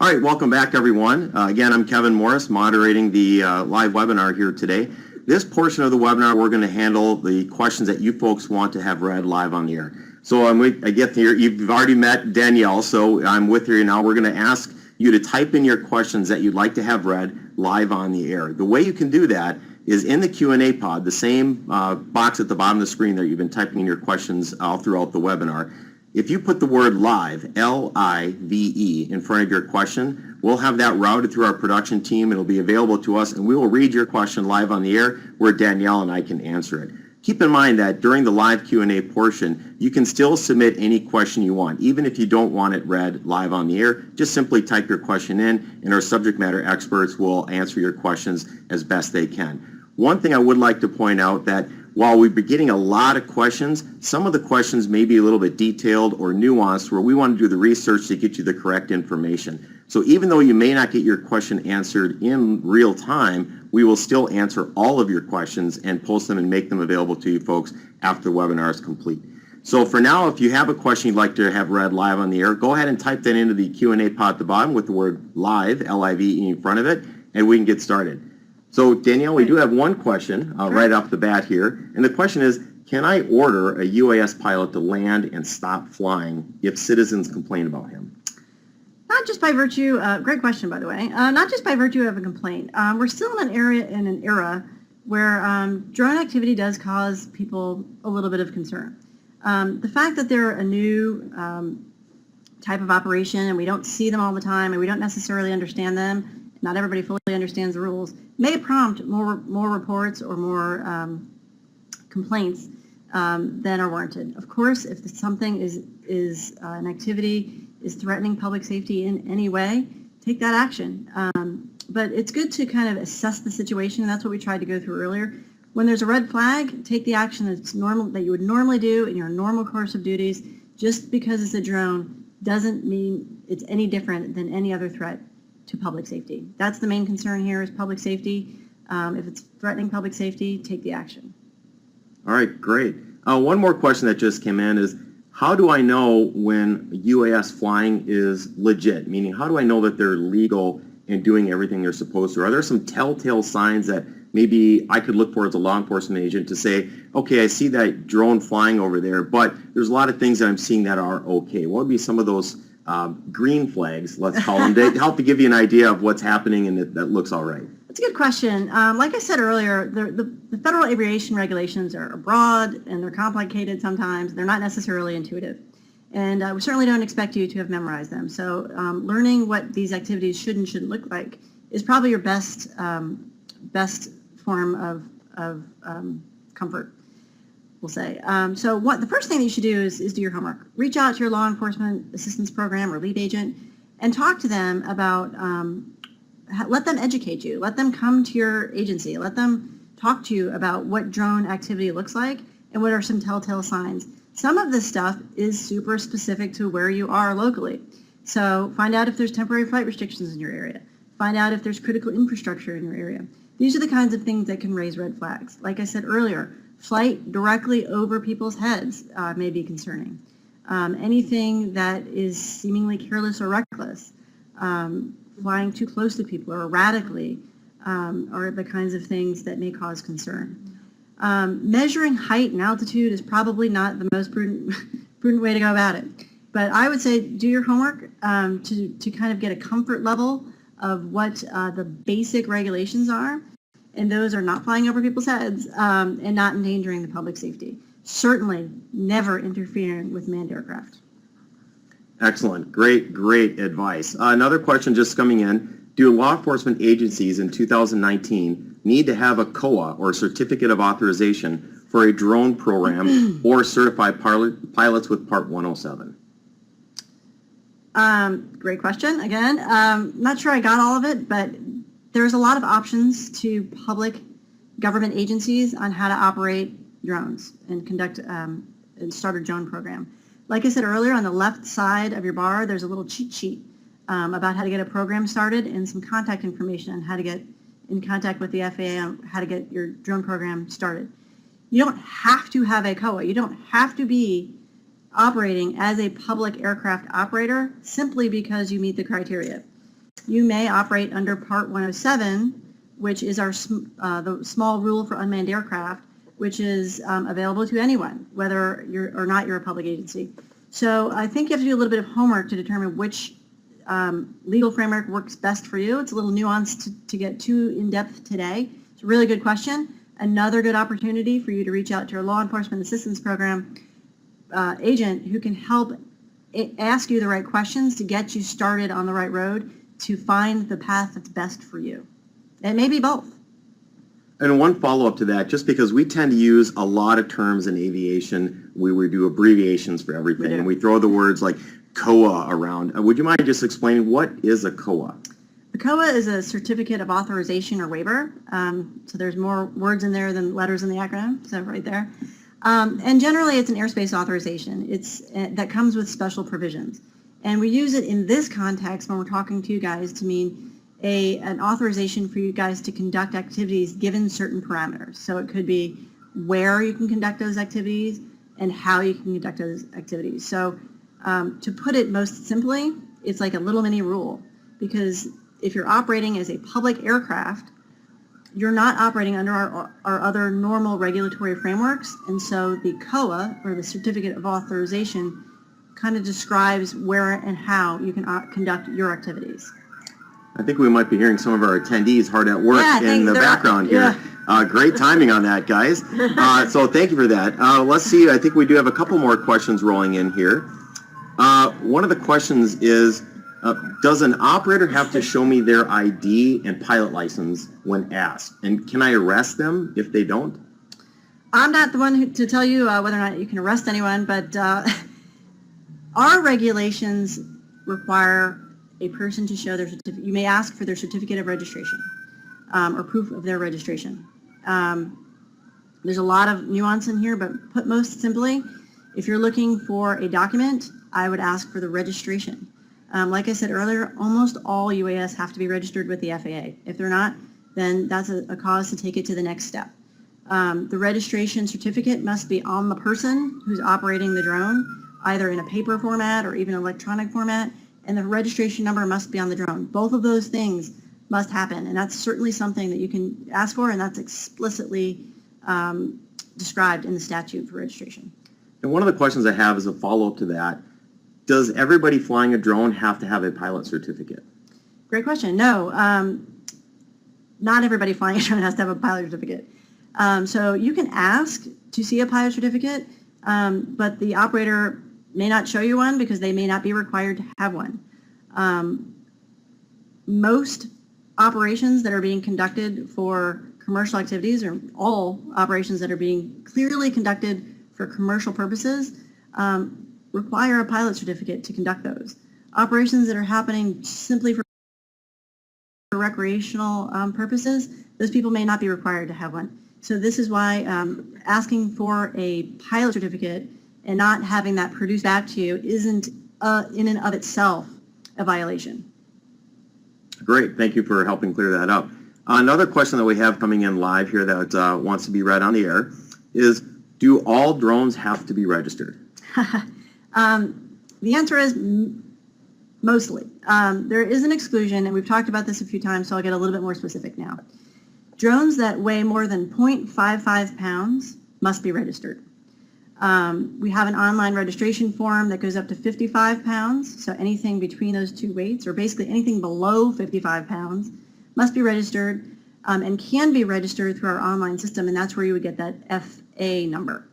All right, welcome back everyone. Again, I'm Kevin Morris, moderating the live webinar here today. This portion of the webinar, we're going to handle the questions that you folks want to have read live on the air. So I get here, you've already met Danielle, so I'm with you now. We're going to ask you to type in your questions that you'd like to have read live on the air. The way you can do that is in the Q&A pod, the same box at the bottom of the screen there. You've been typing in your questions all throughout the webinar. If you put the word live, L-I-V-E, in front of your question, we'll have that routed through our production team. It'll be available to us, and we will read your question live on the air where Danielle and I can answer it. Keep in mind that during the live Q&A portion, you can still submit any question you want. Even if you don't want it read live on the air, just simply type your question in, and our subject matter experts will answer your questions as best they can. One thing I would like to point out that while we've been getting a lot of questions, some of the questions may be a little bit detailed or nuanced where we want to do the research to get you the correct information. So even though you may not get your question answered in real time, we will still answer all of your questions and post them and make them available to you folks after the webinar is complete. So for now, if you have a question you'd like to have read live on the air, go ahead and type that into the Q&A pod at the bottom with the word live, L-I-V-E, in front of it, and we can get started. So Danielle, we do have one question right off the bat here, and the question is, can I order a UAS pilot to land and stop flying if citizens complain about him? Not just by virtue, great question by the way, not just by virtue of a complaint. We're still in an era where drone activity does cause people a little bit of concern. The fact that they're a new type of operation and we don't see them all the time and we don't necessarily understand them, not everybody fully understands the rules, may prompt more reports or more complaints than are warranted. Of course, if something is an activity is threatening public safety in any way, take that action. But it's good to kind of assess the situation, and that's what we tried to go through earlier. When there's a red flag, take the action that's normal, that you would normally do in your normal course of duties. Just because it's a drone doesn't mean it's any different than any other threat to public safety. That's the main concern here, is public safety. If it's threatening public safety, take the action. All right, great. One more question that just came in is, how do I know when UAS flying is legit? Meaning, how do I know that they're legal and doing everything they're supposed to? Are there some telltale signs that maybe I could look for as a law enforcement agent to say, okay, I see that drone flying over there, but there's a lot of things that I'm seeing that are okay. What would be some of those green flags, let's call them, to help to give you an idea of what's happening and that looks all right? That's a good question. Like I said earlier, the federal aviation regulations are broad and they're complicated sometimes. They're not necessarily intuitive. And we certainly don't expect you to have memorized them. So learning what these activities should and shouldn't look like is probably your best form of comfort, we'll say. So the first thing that you should do is do your homework. Reach out to your law enforcement assistance program or lead agent and talk to them about, let them educate you. Let them come to your agency. Let them talk to you about what drone activity looks like and what are some telltale signs. Some of this stuff is super specific to where you are locally. So find out if there's temporary flight restrictions in your area. Find out if there's critical infrastructure in your area. These are the kinds of things that can raise red flags. Like I said earlier, flight directly over people's heads may be concerning. Anything that is seemingly careless or reckless, flying too close to people or erratically are the kinds of things that may cause concern. Measuring height and altitude is probably not the most prudent way to go about it. But I would say do your homework to kind of get a comfort level of what the basic regulations are. And those are not flying over people's heads and not endangering the public safety. Certainly never interfering with manned aircraft. Excellent. Great advice. Another question just coming in. Do law enforcement agencies in 2019 need to have a COA or Certificate of Authorization for a drone program or certify pilots with Part 107? Great question. Again, not sure I got all of it, but there's a lot of options to public government agencies on how to operate drones and conduct and start a drone program. Like I said earlier, on the left side of your bar, there's a little cheat sheet about how to get a program started and some contact information on how to get in contact with the FAA on how to get your drone program started. You don't have to have a COA. You don't have to be operating as a public aircraft operator simply because you meet the criteria. you may operate under Part 107, which is our the small rule for unmanned aircraft, which is available to anyone, whether you're or not you're a public agency. So I think you have to do a little bit of homework to determine which legal framework works best for you. It's a little nuanced to get too in-depth today. It's a really good question. Another good opportunity for you to reach out to your law enforcement assistance program agent who can help ask you the right questions to get you started on the right road to find the path that's best for you. It may be both. And one follow-up to that, just because we tend to use a lot of terms in aviation, we do abbreviations for everything, and we throw the words like COA around. Would you mind just explaining what is a COA? A COA is a certificate of authorization or waiver. So there's more words in there than letters in the acronym, so right there. And generally it's an airspace authorization. That comes with special provisions. And we use it in this context when we're talking to you guys to mean an authorization for you guys to conduct activities given certain parameters. So it could be where you can conduct those activities and how you can conduct those activities. So to put it most simply, it's like a little mini rule, because if you're operating as a public aircraft, you're not operating under our other normal regulatory frameworks, and so the COA, or the Certificate of Authorization, kind of describes where and how you can conduct your activities. I think we might be hearing some of our attendees hard at work in the background here. Great timing on that, guys. So thank you for that. Let's see, I think we do have a couple more questions rolling in here. One of the questions is, does an operator have to show me their ID and pilot license when asked? And can I arrest them if they don't? I'm not the one to tell you whether or not you can arrest anyone, but our regulations require a person to show their certificate. You may ask for their certificate of registration or proof of their registration. There's a lot of nuance in here, but put most simply, if you're looking for a document, I would ask for the registration. Like I said earlier, almost all UAS have to be registered with the FAA. If they're not, then that's a cause to take it to the next step. The registration certificate must be on the person who's operating the drone, either in a paper format or even electronic format, and the registration number must be on the drone. Both of those things must happen, and that's certainly something that you can ask for, and that's explicitly described in the statute for registration. And one of the questions I have is a follow-up to that. Does everybody flying a drone have to have a pilot certificate? Great question. No, not everybody flying a drone has to have a pilot certificate. So you can ask to see a pilot certificate, but the operator may not show you one because they may not be required to have one. Most operations that are being conducted for commercial activities, or all operations that are being clearly conducted for commercial purposes, require a pilot certificate to conduct those. Operations that are happening simply for recreational purposes, those people may not be required to have one. So this is why asking for a pilot certificate and not having that produced back to you isn't in and of itself a violation. Great, thank you for helping clear that up. Another question that we have coming in live here that wants to be read on the air is, do all drones have to be registered? The answer is mostly. There is an exclusion, and we've talked about this a few times, so I'll get a little bit more specific now. Drones that weigh more than 0.55 pounds must be registered. We have an online registration form that goes up to 55 pounds, so anything between those two weights, or basically anything below 55 pounds, must be registered and can be registered through our online system, and that's where you would get that FA number.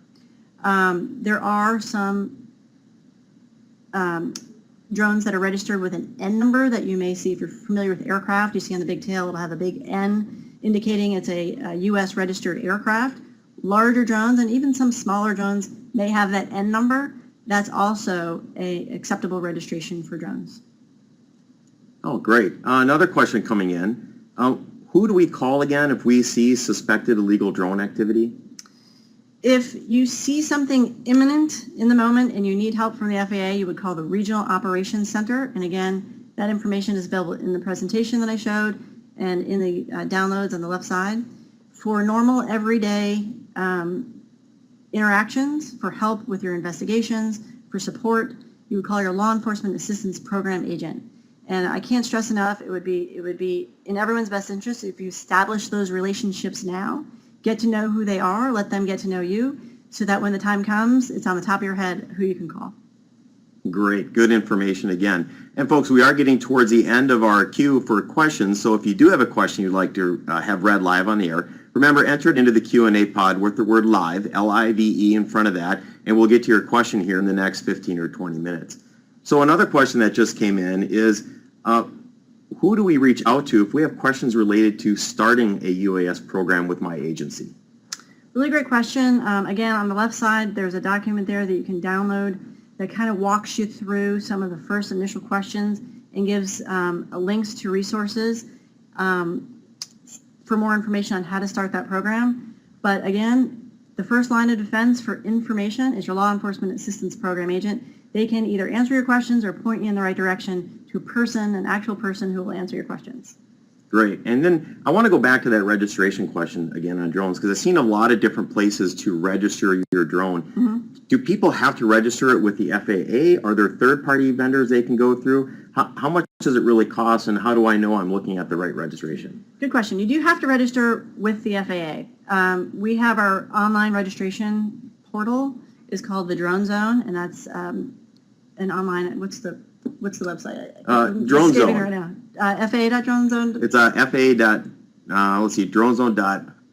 There are some drones that are registered with an N number that you may see if you're familiar with aircraft. You see on the big tail, it'll have a big N indicating it's a U.S. registered aircraft. Larger drones and even some smaller drones may have that N number. That's also an acceptable registration for drones. Oh, great. Another question coming in. Who do we call again if we see suspected illegal drone activity? If you see something imminent in the moment and you need help from the FAA, you would call the Regional Operations Center. And again, that information is available in the presentation that I showed and in the downloads on the left side. For normal, everyday interactions, for help with your investigations, for support, you would call your Law Enforcement Assistance Program agent. And I can't stress enough, it would be in everyone's best interest if you establish those relationships now, get to know who they are, let them get to know you, so that when the time comes, it's on the top of your head who you can call. Great, good information again. And folks, we are getting towards the end of our queue for questions, so if you do have a question you'd like to have read live on the air, remember, enter it into the Q&A pod with the word live, L-I-V-E, in front of that, and we'll get to your question here in the next 15 or 20 minutes. So another question that just came in is, who do we reach out to if we have questions related to starting a UAS program with my agency? Really great question. Again, on the left side, there's a document there that you can download that kind of walks you through some of the first initial questions and gives links to resources for more information on how to start that program. But again, the first line of defense for information is your law enforcement assistance program agent. They can either answer your questions or point you in the right direction to a person, an actual person who will answer your questions. Great. And then I want to go back to that registration question again on drones, because I've seen a lot of different places to register your drone. Mm-hmm. Do people have to register it with the FAA? Are there third-party vendors they can go through? How much does it really cost, and how do I know I'm looking at the right registration? Good question. You do have to register with the FAA. We have our online registration portal. It's called the Drone Zone, and that's an online. What's the website? Drone Zone. Right now. FAA.dronezone. It's let's see, dronezone.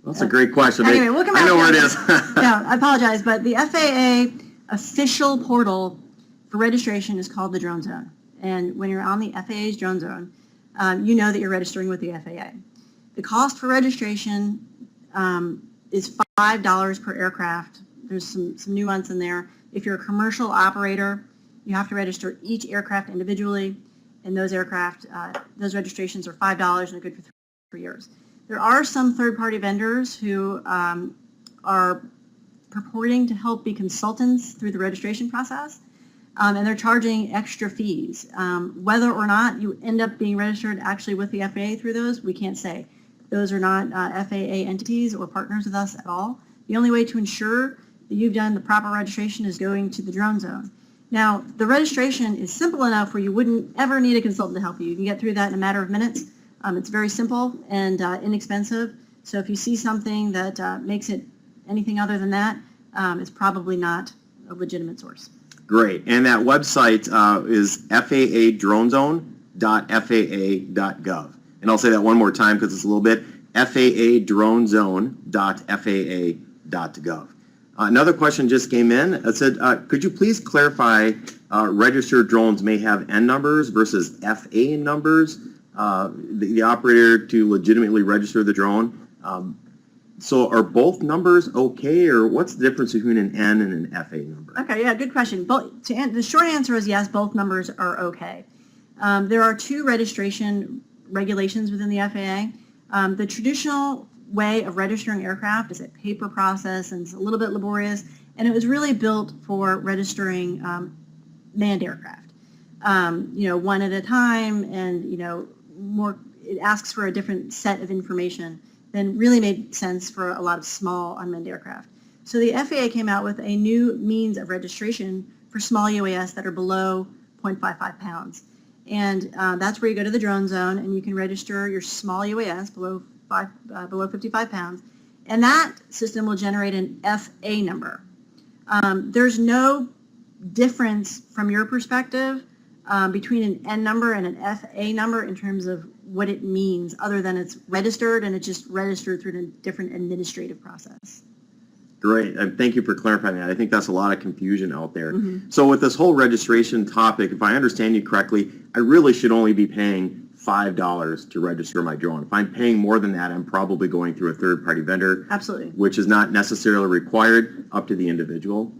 That's a great question. Anyway, we'll come back. I know where it is. Yeah, I apologize, but the FAA official portal for registration is called the Drone Zone. And when you're on the FAA's Drone Zone, you know that you're registering with the FAA. The cost for registration is $5 per aircraft. There's some nuance in there. If you're a commercial operator, you have to register each aircraft individually, and those aircraft, those registrations are $5 and they're good for 3 years. There are some third-party vendors who are purporting to help be consultants through the registration process, and they're charging extra fees. Whether or not you end up being registered actually with the FAA through those, we can't say. Those are not FAA entities or partners with us at all. The only way to ensure that you've done the proper registration is going to the Drone Zone. Now, the registration is simple enough where you wouldn't ever need a consultant to help you. You can get through that in a matter of minutes. It's very simple and inexpensive. So if you see something that makes it anything other than that, it's probably not a legitimate source. Great. And that website is faa.dronezone.faa.gov. And I'll say that one more time because it's a little bit, faa.dronezone.faa.gov. Another question just came in. It said, could you please clarify registered drones may have N numbers versus FA numbers? The operator to legitimately register the drone. So are both numbers okay, or what's the difference between an N and an FA number? Okay, yeah, good question. The short answer is yes, both numbers are okay. There are 2 registration regulations within the FAA. The traditional way of registering aircraft is a paper process, and it's a little bit laborious, and it was really built for registering manned aircraft. One at a time, and it asks for a different set of information than really made sense for a lot of small unmanned aircraft. So the FAA came out with a new means of registration for small UAS that are below 0.55 pounds. And that's where you go to the Drone Zone and you can register your small UAS below 55 pounds. And that system will generate an FA number. There's no difference from your perspective between an N number and an FA number in terms of what it means, other than it's registered and it's just registered through a different administrative process. Great. Thank you for clarifying that. I think that's a lot of confusion out there. Mm-hmm. So with this whole registration topic, if I understand you correctly, I really should only be paying $5 to register my drone. If I'm paying more than that, I'm probably going through a third-party vendor. Absolutely. Which is not necessarily required, up to the individual.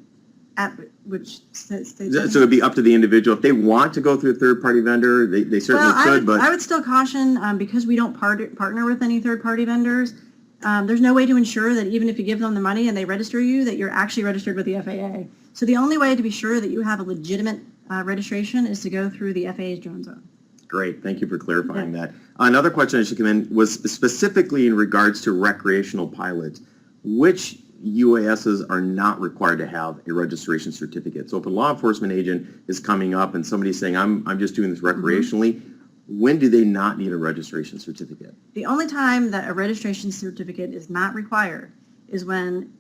So it would be up to the individual. If they want to go through a third-party vendor, they certainly could. But I would still caution, because we don't partner with any third-party vendors, there's no way to ensure that even if you give them the money and they register you, that you're actually registered with the FAA. So the only way to be sure that you have a legitimate registration is to go through the FAA's Drone Zone. Great. Thank you for clarifying that. Another question that should come in was specifically in regards to recreational pilots. Which UASs are not required to have a registration certificate? So if a law enforcement agent is coming up and somebody's saying, I'm just doing this recreationally, when do they not need a registration certificate? The only time that a registration certificate is not required is when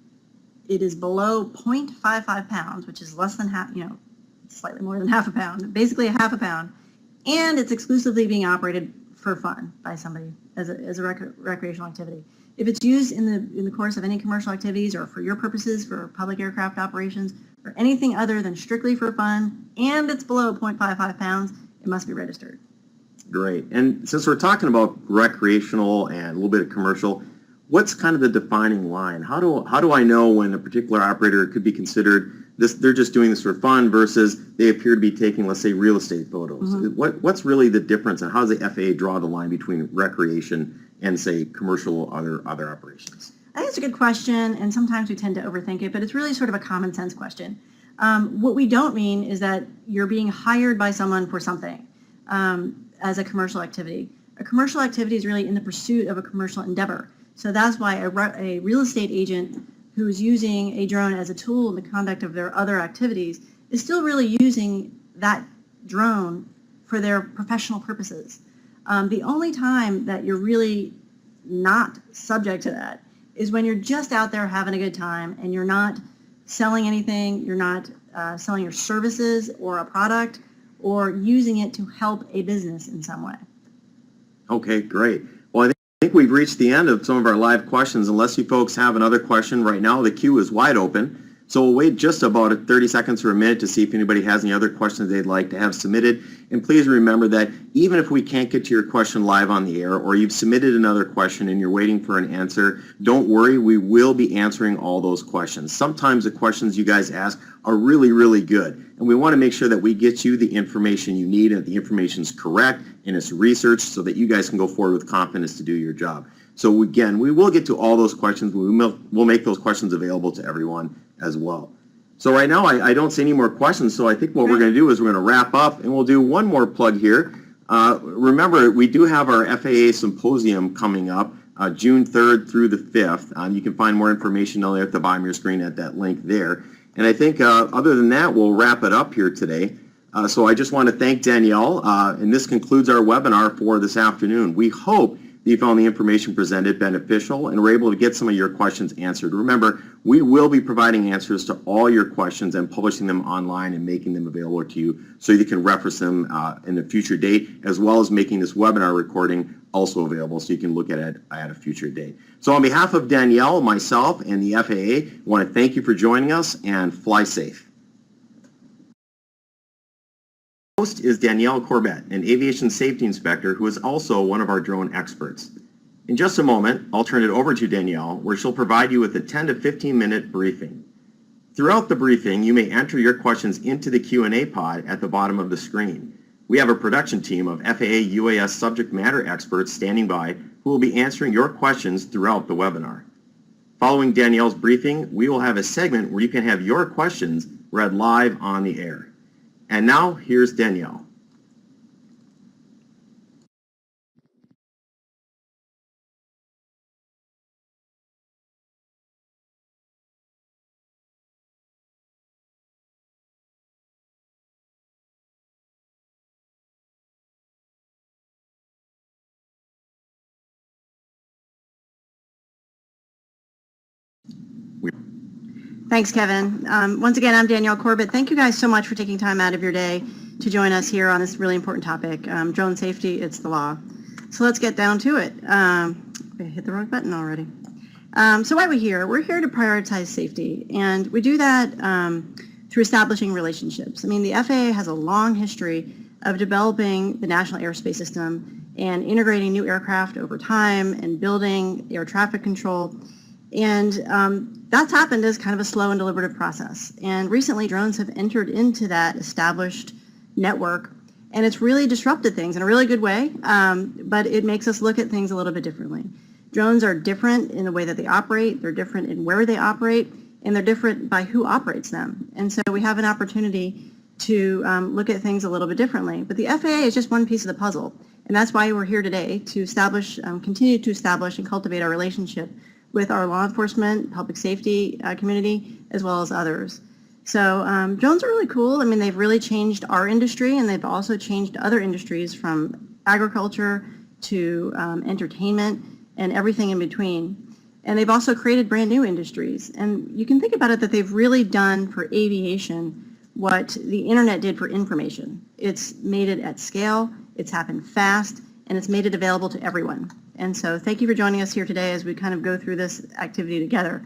it is below 0.55 pounds, which is less than half, slightly more than half a pound, basically a half a pound, and it's exclusively being operated for fun by somebody as a recreational activity. If it's used in the course of any commercial activities or for your purposes, for public aircraft operations, or anything other than strictly for fun, and it's below 0.55 pounds, it must be registered. Great. And since we're talking about recreational and a little bit of commercial, what's kind of the defining line? How do I know when a particular operator could be considered they're just doing this for fun versus they appear to be taking, let's say, real estate photos? Mm-hmm. What's really the difference, and how does the FAA draw the line between recreation and, say, commercial or other operations? I think it's a good question, and sometimes we tend to overthink it, but it's really sort of a common sense question. What we don't mean is that you're being hired by someone for something as a commercial activity. A commercial activity is really in the pursuit of a commercial endeavor. So that's why a real estate agent who is using a drone as a tool in the conduct of their other activities is still really using that drone for their professional purposes. The only time that you're really not subject to that is when you're just out there having a good time and you're not selling anything, you're not selling your services or a product, or using it to help a business in some way. Okay, great. Well, I think we've reached the end of some of our live questions. Unless you folks have another question right now, the queue is wide open. So we'll wait just about 30 seconds or a minute to see if anybody has any other questions they'd like to have submitted. And please remember that even if we can't get to your question live on the air, or you've submitted another question and you're waiting for an answer, don't worry, we will be answering all those questions. Sometimes the questions you guys ask are really, really good. And we want to make sure that we get you the information you need and that the information is correct and it's researched so that you guys can go forward with confidence to do your job. So again, we will get to all those questions. We'll make those questions available to everyone as well. So right now, I don't see any more questions, so I think what we're going to do is we're going to wrap up, and we'll do one more plug here. Remember, we do have our FAA Symposium coming up June 3rd through the 5th. You can find more information down there at the bottom of your screen at that link there. And I think other than that, we'll wrap it up here today. So I just want to thank Danielle, and this concludes our webinar for this afternoon. We hope that you found the information presented beneficial and were able to get some of your questions answered. Remember, we will be providing answers to all your questions and publishing them online and making them available to you so you can reference them in a future date, as well as making this webinar recording also available so you can look at it at a future date. So on behalf of Danielle, myself, and the FAA, I want to thank you for joining us, and fly safe. Host is Danielle Corbett, an aviation safety inspector who is also one of our drone experts. In just a moment, I'll turn it over to Danielle, where she'll provide you with a 10 to 15 minute briefing. Throughout the briefing, you may enter your questions into the Q&A pod at the bottom of the screen. We have a production team of FAA UAS subject matter experts standing by who will be answering your questions throughout the webinar. Following Danielle's briefing, we will have a segment where you can have your questions read live on the air. And now, here's Danielle. Thanks, Kevin. Once again, I'm Danielle Corbett. Thank you guys so much for taking time out of your day to join us here on this really important topic. Drone safety, it's the law. So let's get down to it. I hit the wrong button already. So why are we here? We're here to prioritize safety, and we do that through establishing relationships. I mean, the FAA has a long history of developing the national airspace system and integrating new aircraft over time and building air traffic control. And that's happened as kind of a slow and deliberative process. And recently, drones have entered into that established network, and it's really disrupted things in a really good way, but it makes us look at things a little bit differently. Drones are different in the way that they operate, they're different in where they operate, and they're different by who operates them. And so we have an opportunity to look at things a little bit differently. But the FAA is just one piece of the puzzle, and that's why we're here today, to establish, continue to establish and cultivate our relationship with our law enforcement, public safety community, as well as others. So drones are really cool. I mean, they've really changed our industry, and they've also changed other industries from agriculture to entertainment and everything in between. And they've also created brand new industries. And you can think about it that they've really done for aviation what the internet did for information. It's made it at scale, it's happened fast, and it's made it available to everyone. And so thank you for joining us here today as we kind of go through this activity together.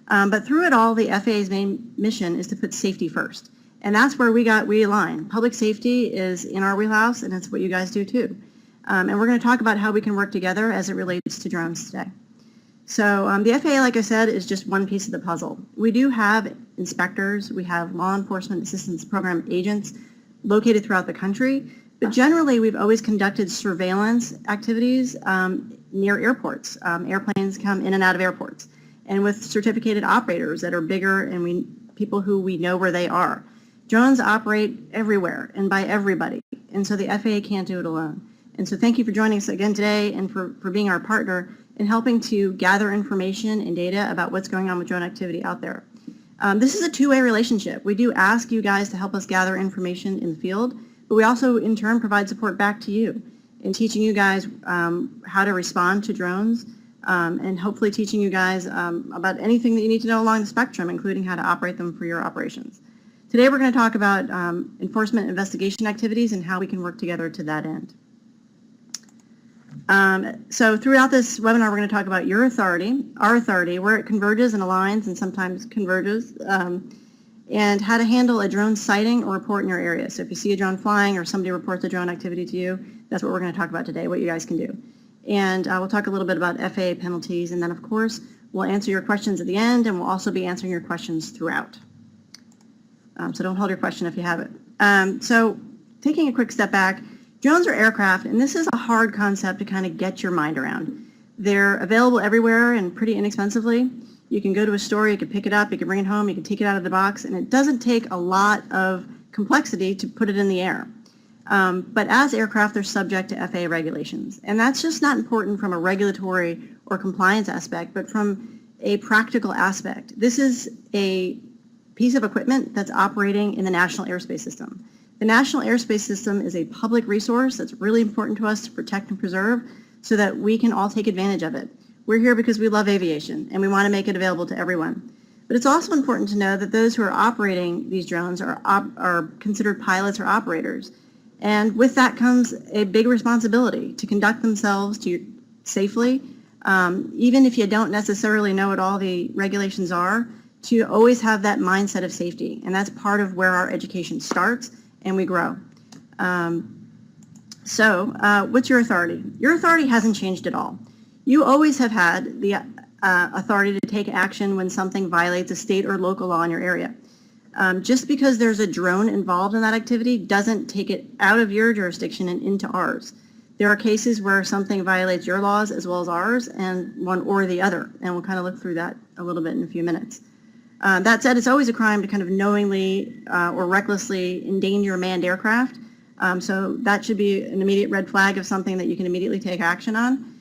But through it all, the FAA's main mission is to put safety first. And that's where we align. Public safety is in our wheelhouse, and it's what you guys do too. And we're going to talk about how we can work together as it relates to drones today. So the FAA, like I said, is just one piece of the puzzle. We do have inspectors, we have law enforcement assistance program agents located throughout the country, but generally we've always conducted surveillance activities near airports. Airplanes come in and out of airports, and with certificated operators that are bigger and people who we know where they are. Drones operate everywhere and by everybody, and so the FAA can't do it alone. And so thank you for joining us again today and for being our partner in helping to gather information and data about what's going on with drone activity out there. This is a two-way relationship. We do ask you guys to help us gather information in the field, but we also in turn provide support back to you in teaching you guys how to respond to drones and hopefully teaching you guys about anything that you need to know along the spectrum, including how to operate them for your operations. Today we're going to talk about enforcement investigation activities and how we can work together to that end. So throughout this webinar, we're going to talk about your authority, our authority, where it converges and aligns and sometimes converges, and how to handle a drone sighting or report in your area. So if you see a drone flying or somebody reports a drone activity to you, that's what we're going to talk about today, what you guys can do. And we'll talk a little bit about FAA penalties, and then of course, we'll answer your questions at the end, and we'll also be answering your questions throughout. So don't hold your question if you have it. So taking a quick step back, drones are aircraft, and this is a hard concept to kind of get your mind around. They're available everywhere and pretty inexpensively. You can go to a store, you can pick it up, you can bring it home, you can take it out of the box, and it doesn't take a lot of complexity to put it in the air. But as aircraft, they're subject to FAA regulations. And that's just not important from a regulatory or compliance aspect, but from a practical aspect. This is a piece of equipment that's operating in the National Airspace System. The National Airspace System is a public resource that's really important to us to protect and preserve so that we can all take advantage of it. We're here because we love aviation and we want to make it available to everyone. But it's also important to know that those who are operating these drones are considered pilots or operators. And with that comes a big responsibility to conduct themselves safely, even if you don't necessarily know what all the regulations are, to always have that mindset of safety. And that's part of where our education starts and we grow. What's your authority? Your authority hasn't changed at all. You always have had the authority to take action when something violates a state or local law in your area. Just because there's a drone involved in that activity doesn't take it out of your jurisdiction and into ours. There are cases where something violates your laws as well as ours, and one or the other, and we'll kind of look through that a little bit in a few minutes. That said, it's always a crime to kind of knowingly or recklessly endanger manned aircraft, so that should be an immediate red flag of something that you can immediately take action on.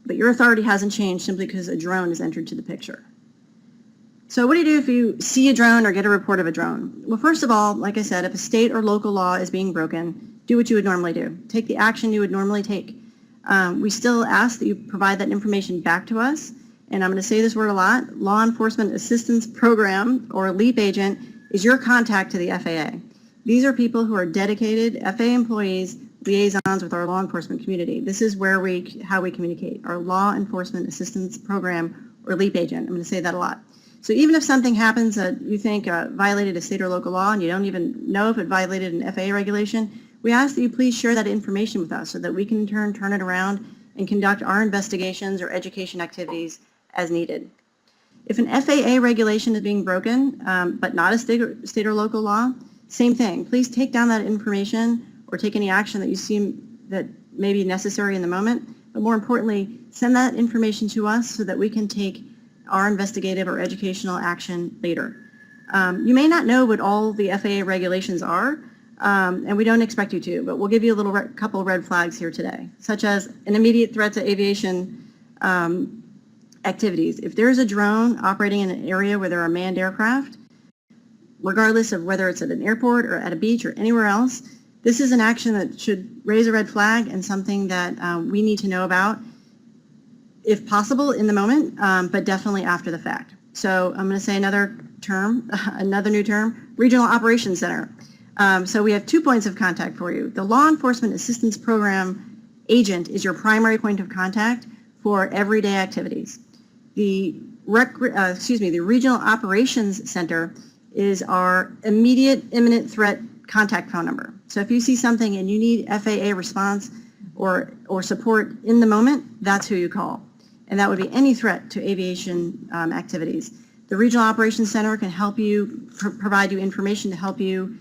But your authority hasn't changed simply because a drone is entered to the picture. So what do you do if you see a drone or get a report of a drone? Well, first of all, like I said, if a state or local law is being broken, do what you would normally do. Take the action you would normally take. We still ask that you provide that information back to us, and I'm going to say this word a lot, Law Enforcement Assistance Program, or LEAP agent, is your contact to the FAA. These are people who are dedicated FAA employees, liaisons with our law enforcement community. This is how we communicate, our Law Enforcement Assistance Program, or LEAP agent. I'm going to say that a lot. So even if something happens that you think violated a state or local law and you don't even know if it violated an FAA regulation, we ask that you please share that information with us so that we can in turn turn it around and conduct our investigations or education activities as needed. If an FAA regulation is being broken, but not a state or local law, same thing. Please take down that information or take any action that you see that may be necessary in the moment, but more importantly, send that information to us so that we can take our investigative or educational action later. You may not know what all the FAA regulations are, and we don't expect you to, but we'll give you a couple of red flags here today, such as an immediate threat to aviation activities. If there's a drone operating in an area where there are manned aircraft, regardless of whether it's at an airport or at a beach or anywhere else, This is an action that should raise a red flag and something that we need to know about, if possible, in the moment, but definitely after the fact. So I'm going to say another term, another new term, Regional Operations Center. So we have 2 points of contact for you. The Law Enforcement Assistance Program agent is your primary point of contact for everyday activities. The Regional Operations Center is our immediate imminent threat contact phone number. So if you see something and you need FAA response or support in the moment, that's who you call. And that would be any threat to aviation activities. The Regional Operations Center can help you, provide you information to help you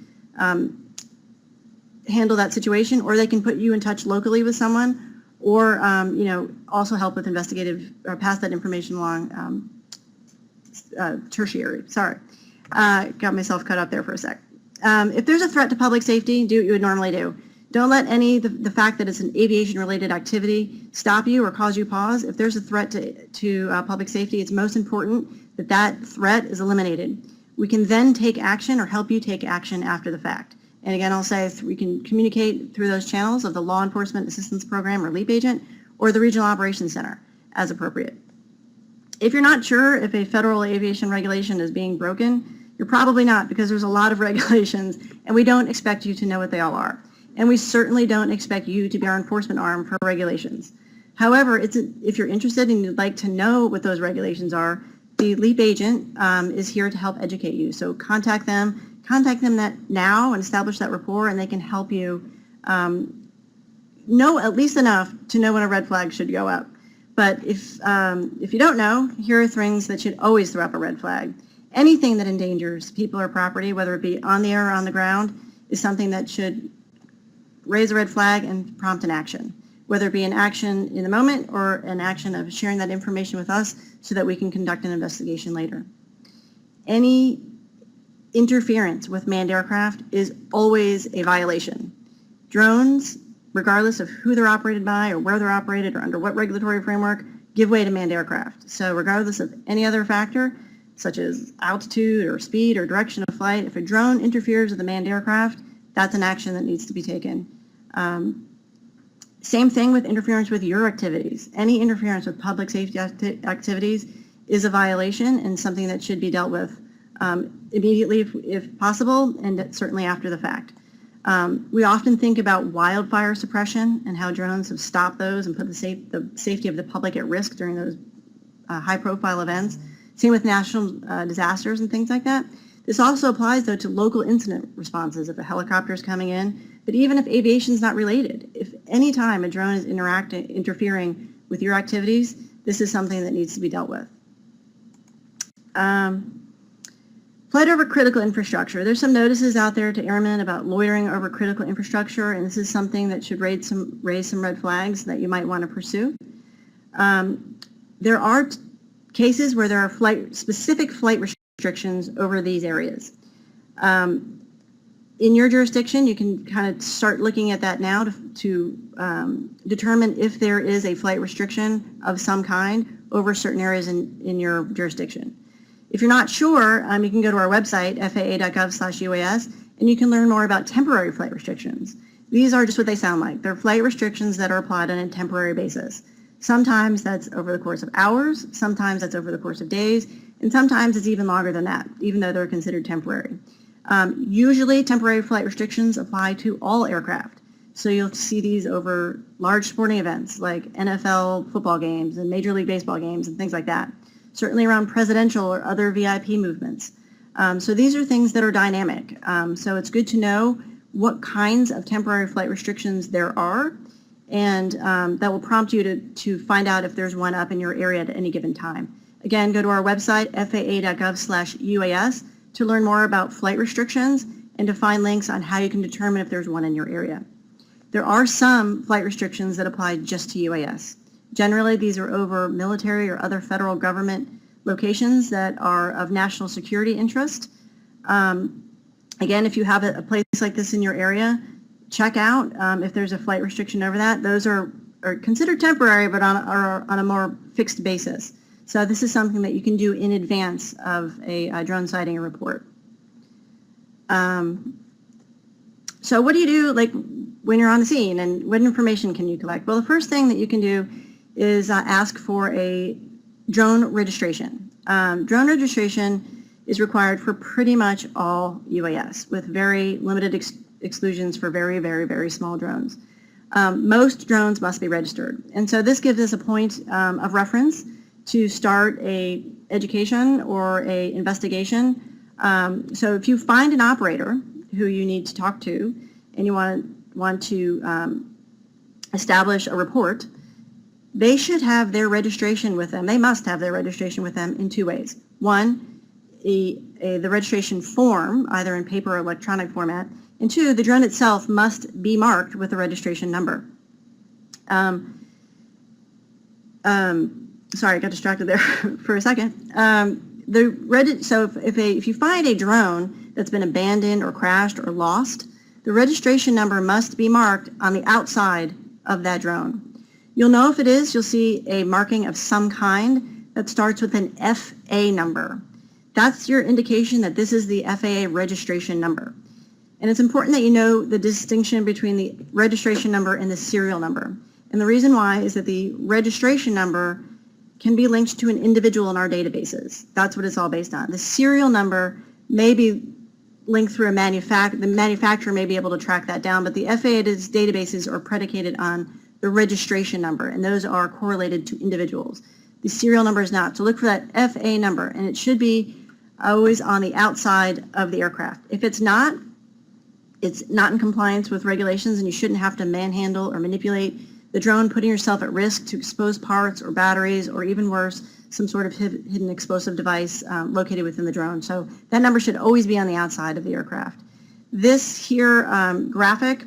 handle that situation, or they can put you in touch locally with someone, or also help with investigative, or pass that information along tertiary. Sorry, got myself cut up there for a sec. If there's a threat to public safety, do what you would normally do. Don't let the fact that it's an aviation-related activity stop you or cause you pause. If there's a threat to public safety, it's most important that that threat is eliminated. We can then take action or help you take action after the fact. And again, I'll say we can communicate through those channels of the Law Enforcement Assistance Program or LEAP agent or the Regional Operations Center as appropriate. If you're not sure if a federal aviation regulation is being broken, you're probably not, because there's a lot of regulations and we don't expect you to know what they all are. And we certainly don't expect you to be our enforcement arm for regulations. However, if you're interested and you'd like to know what those regulations are, the LEAP agent is here to help educate you. So contact them now and establish that rapport, and they can help you know at least enough to know when a red flag should go up. But if you don't know, here are things that should always throw up a red flag. Anything that endangers people or property, whether it be on the air or on the ground, is something that should raise a red flag and prompt an action, whether it be an action in the moment or an action of sharing that information with us so that we can conduct an investigation later. Any interference with manned aircraft is always a violation. Drones, regardless of who they're operated by or where they're operated or under what regulatory framework, give way to manned aircraft. So regardless of any other factor, such as altitude or speed or direction of flight, if a drone interferes with a manned aircraft, that's an action that needs to be taken. Same thing with interference with your activities. Any interference with public safety activities is a violation and something that should be dealt with immediately if possible, and certainly after the fact. We often think about wildfire suppression and how drones have stopped those and put the safety of the public at risk during those high-profile events. Same with national disasters and things like that. This also applies, though, to local incident responses if a helicopter is coming in. But even if aviation is not related, if any time a drone is interfering with your activities, this is something that needs to be dealt with. Flight over critical infrastructure. There's some notices out there to airmen about loitering over critical infrastructure, and this is something that should raise some red flags that you might want to pursue. There are cases where there are specific flight restrictions over these areas. In your jurisdiction, you can kind of start looking at that now to determine if there is a flight restriction of some kind over certain areas in your jurisdiction. If you're not sure, you can go to our website, faa.gov/UAS, and you can learn more about temporary flight restrictions. These are just what they sound like. They're flight restrictions that are applied on a temporary basis. Sometimes that's over the course of hours, sometimes that's over the course of days, and sometimes it's even longer than that, even though they're considered temporary. Usually, temporary flight restrictions apply to all aircraft. So you'll see these over large sporting events like NFL football games and Major League Baseball games and things like that. Certainly around presidential or other VIP movements. So these are things that are dynamic. So it's good to know what kinds of temporary flight restrictions there are, and that will prompt you to find out if there's one up in your area at any given time. Again, go to our website, faa.gov/UAS, to learn more about flight restrictions and to find links on how you can determine if there's one in your area. There are some flight restrictions that apply just to UAS. Generally, these are over military or other federal government locations that are of national security interest. Again, if you have a place like this in your area, check out if there's a flight restriction over that. Those are considered temporary, but on a more fixed basis. So this is something that you can do in advance of a drone sighting or report. So what do you do like when you're on the scene, and what information can you collect? Well, the first thing that you can do is ask for a drone registration. Drone registration is required for pretty much all UAS, with very limited exclusions for very, very, very small drones. Most drones must be registered, and so this gives us a point of reference to start a education or a investigation. So if you find an operator who you need to talk to and you want to establish a report, they should have their registration with them. They must have their registration with them in two ways. One, the registration form, either in paper or electronic format, and two, the drone itself must be marked with a registration number. Sorry, I got distracted there for a second. So if you find a drone that's been abandoned or crashed or lost, the registration number must be marked on the outside of that drone. You'll know if it is, you'll see a marking of some kind that starts with an FA number. That's your indication that this is the FAA registration number. And it's important that you know the distinction between the registration number and the serial number. And the reason why is that the registration number can be linked to an individual in our databases. That's what it's all based on. The serial number may be linked through a manufacturer. The manufacturer may be able to track that down, but the FAA's databases are predicated on the registration number, and those are correlated to individuals. The serial number is not. So look for that FA number, and it should be always on the outside of the aircraft. If it's not in compliance with regulations, and you shouldn't have to manhandle or manipulate the drone, putting yourself at risk to expose parts or batteries, or even worse, some sort of hidden explosive device located within the drone. So that number should always be on the outside of the aircraft. This here graphic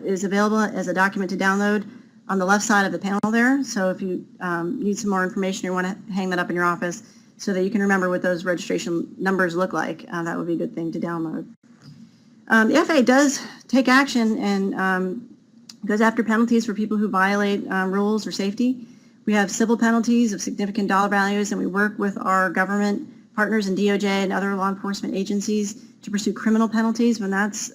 is available as a document to download on the left side of the panel there. So if you need some more information or want to hang that up in your office so that you can remember what those registration numbers look like, that would be a good thing to download. The FAA does take action and goes after penalties for people who violate rules or safety. We have civil penalties of significant dollar values, and we work with our government partners in DOJ and other law enforcement agencies to pursue criminal penalties when that's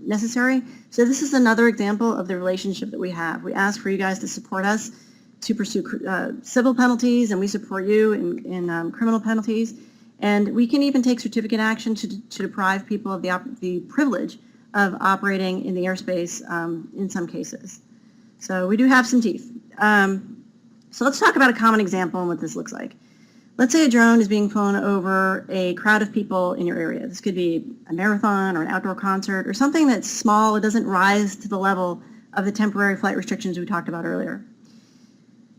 necessary. So this is another example of the relationship that we have. We ask for you guys to support us to pursue civil penalties, and we support you in criminal penalties. And we can even take certificate action to deprive people of the privilege of operating in the airspace in some cases. So we do have some teeth. So let's talk about a common example and what this looks like. Let's say a drone is being flown over a crowd of people in your area. This could be a marathon or an outdoor concert or something that's small. It doesn't rise to the level of the temporary flight restrictions we talked about earlier.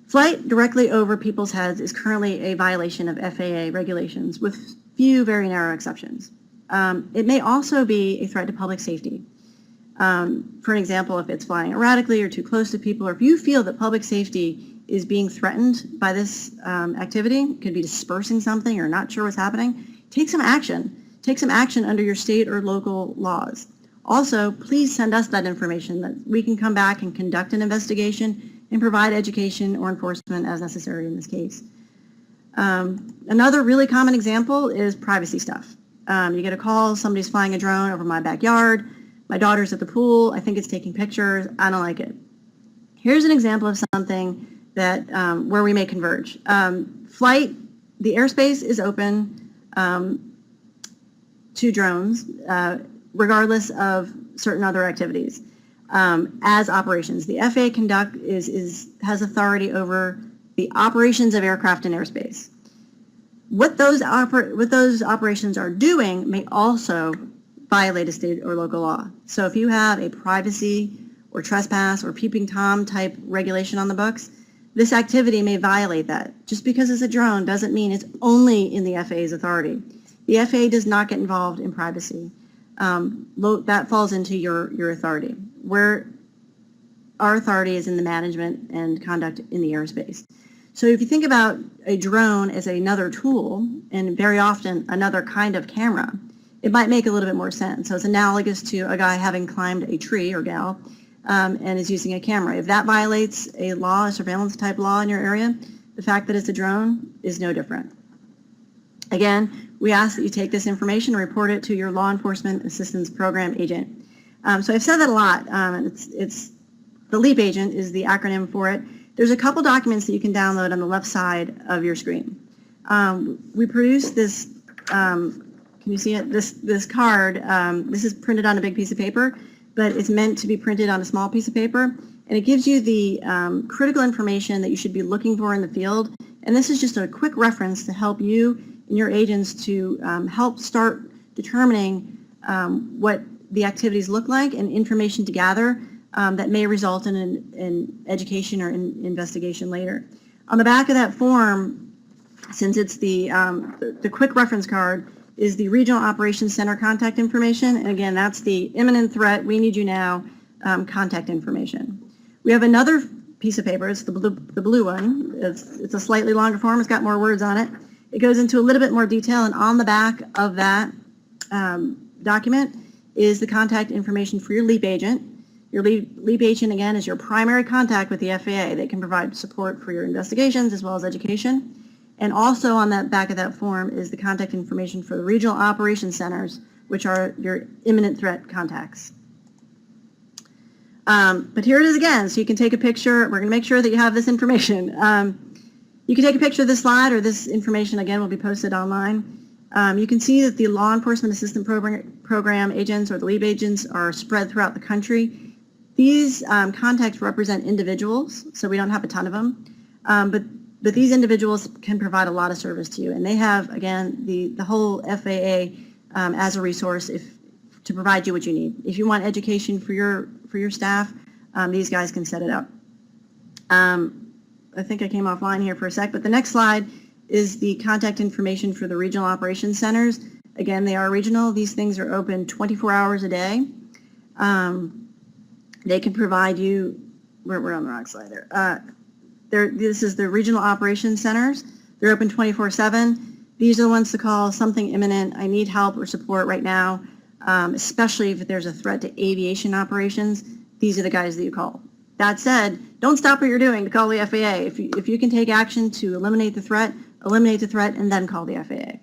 Flight directly over people's heads is currently a violation of FAA regulations with few very narrow exceptions. It may also be a threat to public safety. For an example, if it's flying erratically or too close to people, or if you feel that public safety is being threatened by this activity, could be dispersing something or not sure what's happening, take some action. Take some action under your state or local laws. Also, please send us that information that we can come back and conduct an investigation and provide education or enforcement as necessary in this case. Another really common example is privacy stuff. You get a call, somebody's flying a drone over my backyard, my daughter's at the pool, I think it's taking pictures, I don't like it. Here's an example of something that where we may converge. The airspace is open to drones, regardless of certain other activities. As operations, the FAA has authority over the operations of aircraft in airspace. What those operations are doing may also violate a state or local law. So if you have a privacy or trespass or peeping Tom type regulation on the books, this activity may violate that. Just because it's a drone doesn't mean it's only in the FAA's authority. The FAA does not get involved in privacy. That falls into your authority, where our authority is in the management and conduct in the airspace. So if you think about a drone as another tool, and very often another kind of camera, it might make a little bit more sense. So it's analogous to a guy having climbed a tree, or gal, and is using a camera. If that violates a law, a surveillance type law in your area, the fact that it's a drone is no different. Again, we ask that you take this information and report it to your law enforcement assistance program agent. So I've said that a lot. It's the LEAP agent is the acronym for it. There's a couple documents that you can download on the left side of your screen. We produced this, can you see it? This card, this is printed on a big piece of paper, but it's meant to be printed on a small piece of paper. And it gives you the critical information that you should be looking for in the field. And this is just a quick reference to help you and your agents to help start determining what the activities look like and information to gather that may result in an education or in investigation later. On the back of that form, since it's the quick reference card, is the Regional Operations Center contact information. And again, that's the imminent threat, we need you now, contact information. We have another piece of paper, it's the blue one. It's a slightly longer form, it's got more words on it. It goes into a little bit more detail, and on the back of that document is the contact information for your LEAP agent. Your LEAP agent, again, is your primary contact with the FAA. They can provide support for your investigations as well as education. And also on that back of that form is the contact information for the Regional Operations Centers, which are your imminent threat contacts. But here it is again, so you can take a picture. We're going to make sure that you have this information. You can take a picture of this slide, or this information, again, will be posted online. You can see that the Law Enforcement Assistance Program agents, or the LEAP agents, are spread throughout the country. These contacts represent individuals, so we don't have a ton of them, but these individuals can provide a lot of service to you, and they have, again, the whole FAA as a resource to provide you what you need. If you want education for your staff, these guys can set it up. I think I came offline here for a sec, but the next slide is the contact information for the Regional Operations Centers. Again, they are regional. These things are open 24 hours a day. They can provide you, we're on the wrong slide there. This is the Regional Operations Centers. They're open 24/7. These are the ones to call something imminent. I need help or support right now, especially if there's a threat to aviation operations. These are the guys that you call. That said, don't stop what you're doing to call the FAA. If you can take action to eliminate the threat, and then call the FAA.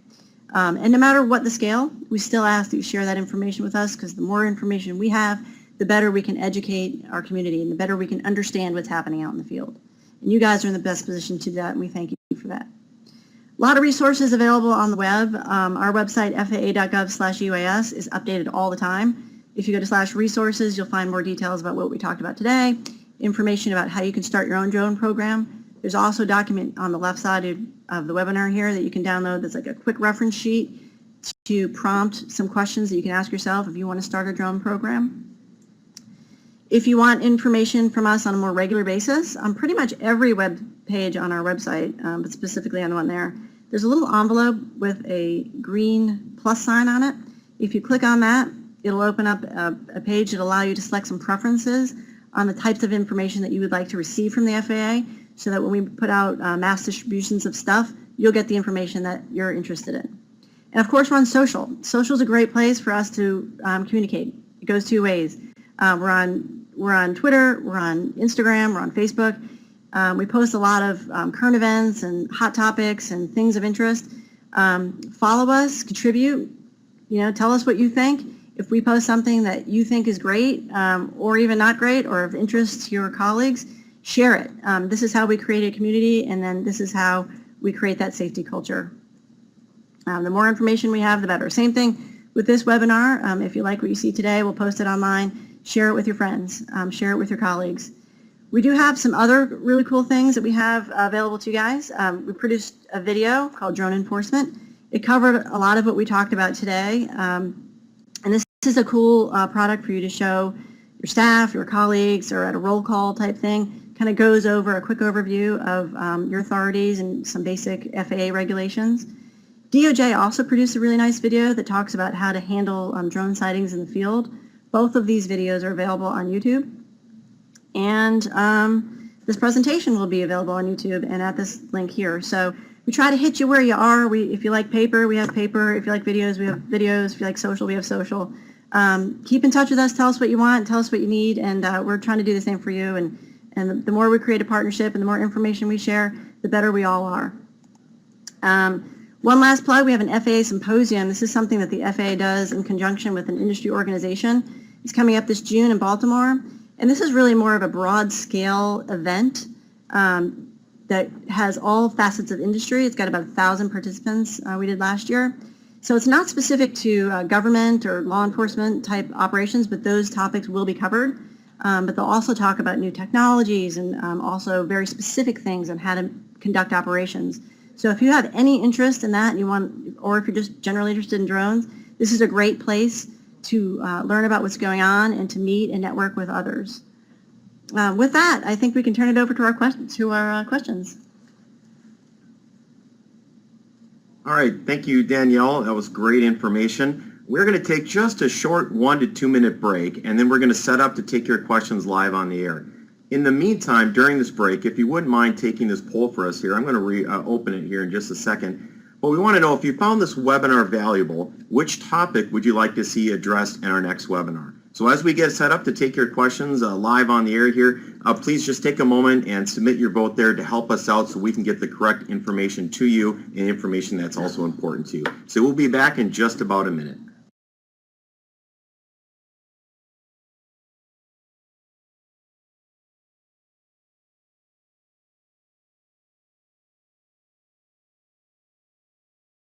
And no matter what the scale, we still ask that you share that information with us, because the more information we have, the better we can educate our community and the better we can understand what's happening out in the field. And you guys are in the best position to do that, and we thank you for that. A lot of resources available on the web. Our website, faa.gov/UAS, is updated all the time. If you go to /resources, you'll find more details about what we talked about today, information about how you can start your own drone program. There's also a document on the left side of the webinar here that you can download that's like a quick reference sheet to prompt some questions that you can ask yourself if you want to start a drone program. If you want information from us on a more regular basis, on pretty much every web page on our website, but specifically on the one there, there's a little envelope with a green plus sign on it. If you click on that, it'll open up a page that will allow you to select some preferences on the types of information that you would like to receive from the FAA, so that when we put out mass distributions of stuff, you'll get the information that you're interested in. And of course, we're on social. Social is a great place for us to communicate. It goes two ways. We're on Twitter, we're on Instagram, we're on Facebook. We post a lot of current events and hot topics and things of interest. Follow us, contribute, tell us what you think. If we post something that you think is great, or even not great, or of interest to your colleagues, share it. This is how we create a community, and then this is how we create that safety culture. The more information we have, the better. Same thing with this webinar. If you like what you see today, we'll post it online. Share it with your friends. Share it with your colleagues. We do have some other really cool things that we have available to you guys. We produced a video called Drone Enforcement. It covered a lot of what we talked about today. And this is a cool product for you to show your staff, your colleagues, or at a roll call type thing. Kind of goes over a quick overview of your authorities and some basic FAA regulations. DOJ also produced a really nice video that talks about how to handle drone sightings in the field. Both of these videos are available on YouTube. And this presentation will be available on YouTube and at this link here. So we try to hit you where you are. If you like paper, we have paper. If you like videos, we have videos. If you like social, we have social. Keep in touch with us. Tell us what you want. Tell us what you need. And we're trying to do the same for you. And the more we create a partnership and the more information we share, the better we all are. One last plug, we have an FAA symposium. This is something that the FAA does in conjunction with an industry organization. is coming up this June in Baltimore. And this is really more of a broad scale event that has all facets of industry. It's got about 1,000 participants we did last year. So it's not specific to government or law enforcement type operations, but those topics will be covered. But they'll also talk about new technologies and also very specific things on how to conduct operations. So if you have any interest in that and you want, or if you're just generally interested in drones, this is a great place to learn about what's going on and to meet and network with others. With that, I think we can turn it over to our questions. All right, thank you, Danielle. That was great information. We're going to take just a short 1 to 2 minute break, and then we're going to set up to take your questions live on the air. In the meantime, during this break, if you wouldn't mind taking this poll for us here, I'm going to open it here in just a second. But we want to know, if you found this webinar valuable, which topic would you like to see addressed in our next webinar? So as we get set up to take your questions live on the air here, please just take a moment and submit your vote there to help us out so we can get the correct information to you and information that's also important to you. So we'll be back in just about a minute.